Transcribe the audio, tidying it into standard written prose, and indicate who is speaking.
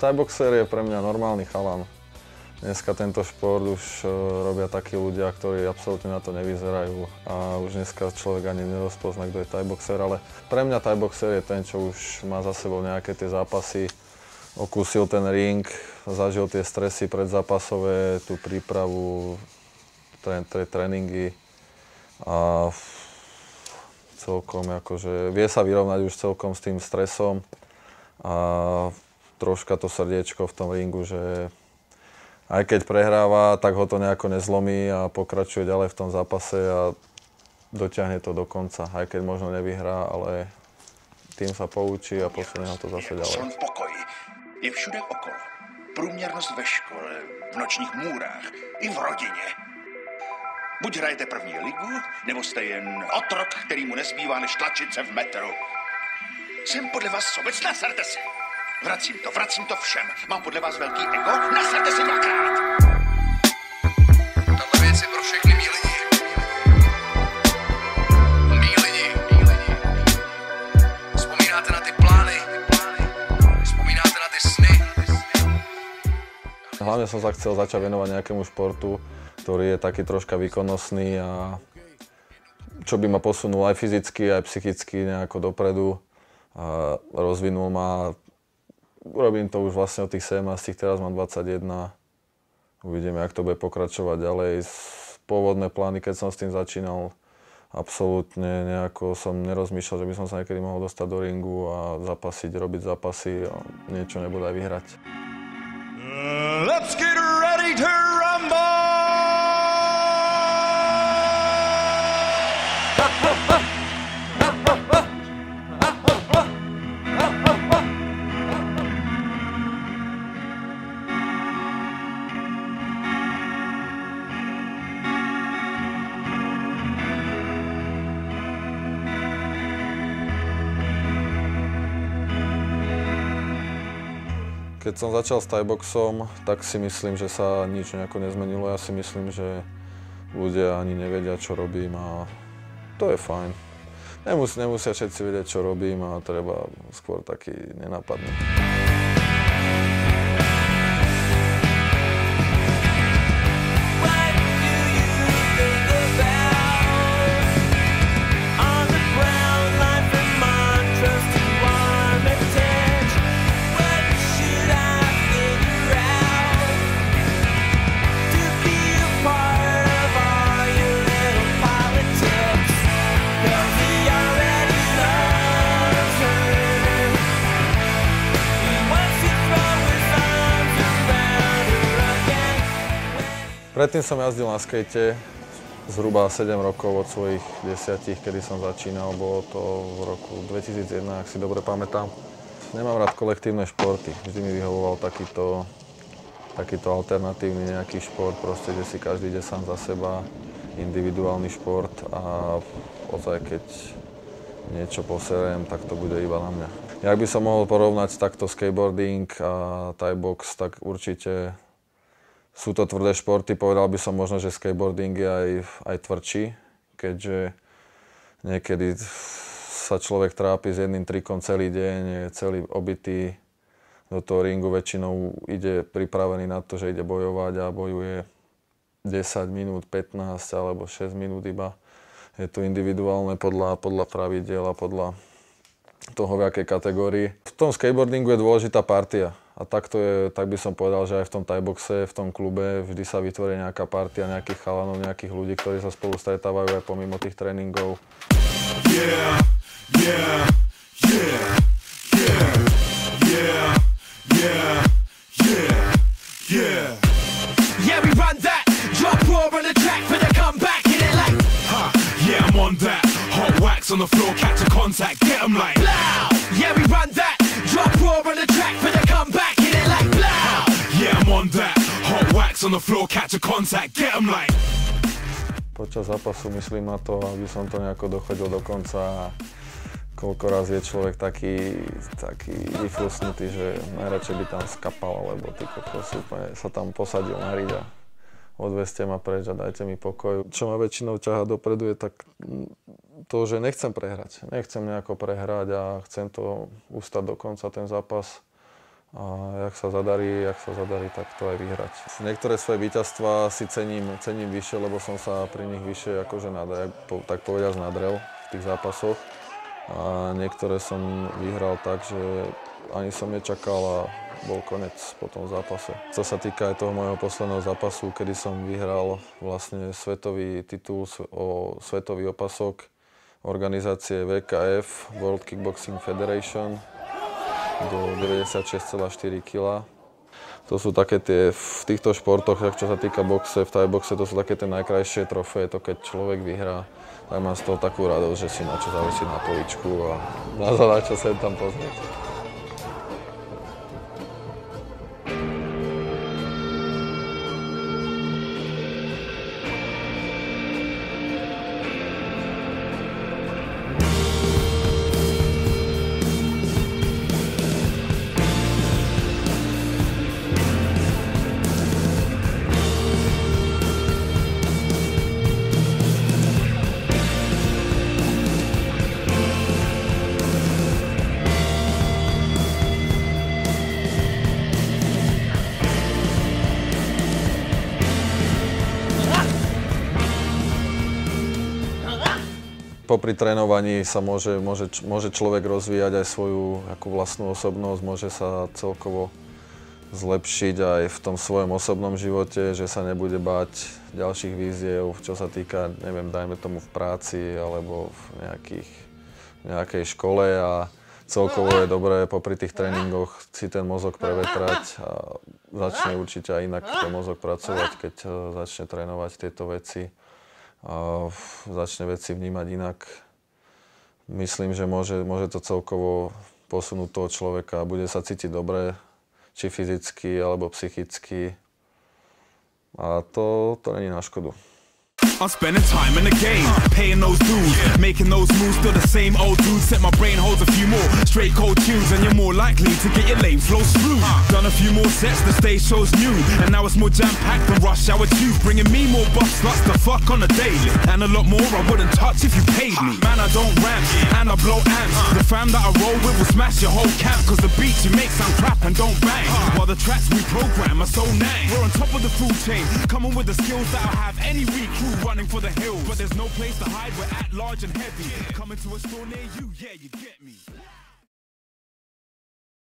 Speaker 1: Thai boxer je pre mňa normálny chalan. Dneska tento šport už robia takí ľudia, ktorí absolútne na to nevyzerajú a už dneska človek ani nerozpozná, kto je Thai boxer, ale pre mňa Thai boxer je ten, čo už má za sebou nejaké tie zápasy, okúsil ten ring, zažil tie stresy predzápasové, tú prípravu, tréningy a celkom akože vie sa vyrovnať už celkom s tým stresom a troška to srdiečko v tom ringu, že aj keď prehráva, tak ho to nejako nezlomí a pokračuje ďalej v tom zápase a dotiahne to do konca. Aj keď možno nevyhrá, ale tým sa poučí a posunie na to zase ďalej.
Speaker 2: Son v pokoji je všude okolo. Průměrnost ve škole, v nočních můrách i v rodině. Buď hrajete první ligu, nebo jste jen otrok, který mu nezbývá než tlačit se v metru. Jsem podle vás sobec, naserte si. Vracím to všem. Mám podle vás velký ego, naserte si dvakrát. Tato věc je pro všechny mílení. Mílení. Vzpomínáte na ty plány? Vzpomínáte na ty sny?
Speaker 1: Hlavne som sa chcel začať venovať nejakému športu, ktorý je taký troška výkonnostný a čo by ma posunul aj fyzicky, aj psychicky nejako dopredu. A rozvinul ma. Urobím to už vlastne od tých 17, teraz mám 21. Uvidíme, jak to bude pokračovať ďalej. Pôvodné plány, keď som s tým začínal, absolútne nejako som nerozmýšľal, že by som sa niekedy mohol dostať do ringu a robiť zápasy a niečo nebude aj vyhrať.
Speaker 3: Let's get ready to rumble!
Speaker 1: Keď som začal s Thai boxom, tak si myslím, že sa nič nejako nezmenilo. Ja si myslím, že ľudia ani nevedia, čo robím a to je fajn. Nemusia všetci vedieť, čo robím a treba skôr taký nenápadný. Predtým som jazdil na skejte zhruba 7 rokov od svojich 10, kedy som začínal. Bolo to v roku 2001, ak si dobre pamätám. Nemám rád kolektívne športy. Vždy mi vyhovoval takýto alternatívny nejaký šport, proste, kde si každý ide sám za seba, individuálny šport a ozaj, keď niečo poserem, tak to bude iba na mňa. Jak by som mohol porovnať takto skateboarding a Thai box, tak určite sú to tvrdé športy, povedal by som možno, že skateboarding je aj tvrdší, keďže niekedy sa človek trápi s jedným trikom celý deň, je celý obitý do toho ringu, väčšinou ide pripravený na to, že ide bojovať a bojuje 10 minút, 15 alebo 6 minút iba. Je to individuálne podľa pravidiel a podľa toho, v akej kategórii. V tom skateboardingu je dôležitá partia. A tak by som povedal, že aj v tom Thai boxe, v tom klube vždy sa vytvorí nejaká partia, nejakých chalanov, nejakých ľudí, ktorí sa spolu stretávajú aj pomimo tých tréningov.
Speaker 3: Yeah, yeah, yeah, yeah, yeah, yeah, yeah, yeah. Yeah, we run that, drop raw on the track for the comeback, get it like, ha, yeah, I'm on that, hot wax on the floor, catch a contact, get 'em like, loud. Yeah, we run that, drop raw on the track for the comeback, get it like, loud. Yeah, I'm on that, hot wax on the floor, catch a contact, get 'em like.
Speaker 1: Počas zápasu myslím na to, aby som to nejako dochodil do konca. Koľko raz je človek taký vyflusnutý, že najradšej by tam skapal, alebo ty kokos úplne sa tam posadil na riť a odvezte ma preč a dajte mi pokoj. Čo ma väčšinou ťahá dopredu je tak to, že nechcem prehrať. Nechcem nejako prehrať a chcem to ustať do konca ten zápas A jak sa zadarí, tak to aj vyhrať. Niektoré svoje víťazstvá si cením vyššie, lebo som sa pri nich vyššie akože tak povediac nadrel v tých zápasoch. A niektoré som vyhral tak, že ani som nečakal a bol koniec po tom zápase. Čo sa týka aj toho môjho posledného zápasu, kedy som vyhral vlastne svetový titul o svetový opasok organizácie WKF, World Kickboxing Federation, do 96,4 kg. To sú také tie, v týchto športoch, čo sa týka boxe, v thai boxe, to sú také tie najkrajšie trofeje, to keď človek vyhrá, tak mám z toho takú radosť, že si na čo zavesiť na poličku a na čo sa tam pozrieť. Popri trénovaní sa môže človek rozvíjať aj svoju vlastnú osobnosť, môže sa celkovo zlepšiť aj v tom svojom osobnom živote, že sa nebude báť ďalších víziev, čo sa týka, neviem, dajme tomu v práci alebo v nejakej škole a celkovo je dobré popri tých tréningoch si ten mozog prevetrať a začne určite aj inak ten mozog pracovať, keď začne trénovať tieto veci. A začne veci vnímať inak. Myslím, že môže to celkovo posunúť toho človeka a bude sa cítiť dobre, či fyzicky alebo psychicky. A to nie je na škodu.
Speaker 3: I'm spending time in the game, paying those dues, making those moves, still the same old dude. Set my brain holds a few more straight cold tunes, and you're more likely to get your lane flow through. Done a few more sets, the stage show's new, and now it's more jam-packed than Rush Hour 2, bringing me more buff sluts to fuck on a daily, and a lot more I wouldn't touch if you paid me. Man, I don't rant, and I blow amps. The fam that I roll with will smash your whole camp, cause the beats you make sound crap and don't bang, while the tracks we program are so nang. We're on top of the food chain, coming with the skills that'll have any recruit running for the hills, but there's no place to hide. We're at large and heavy, coming to a store near you. Yeah, you get me.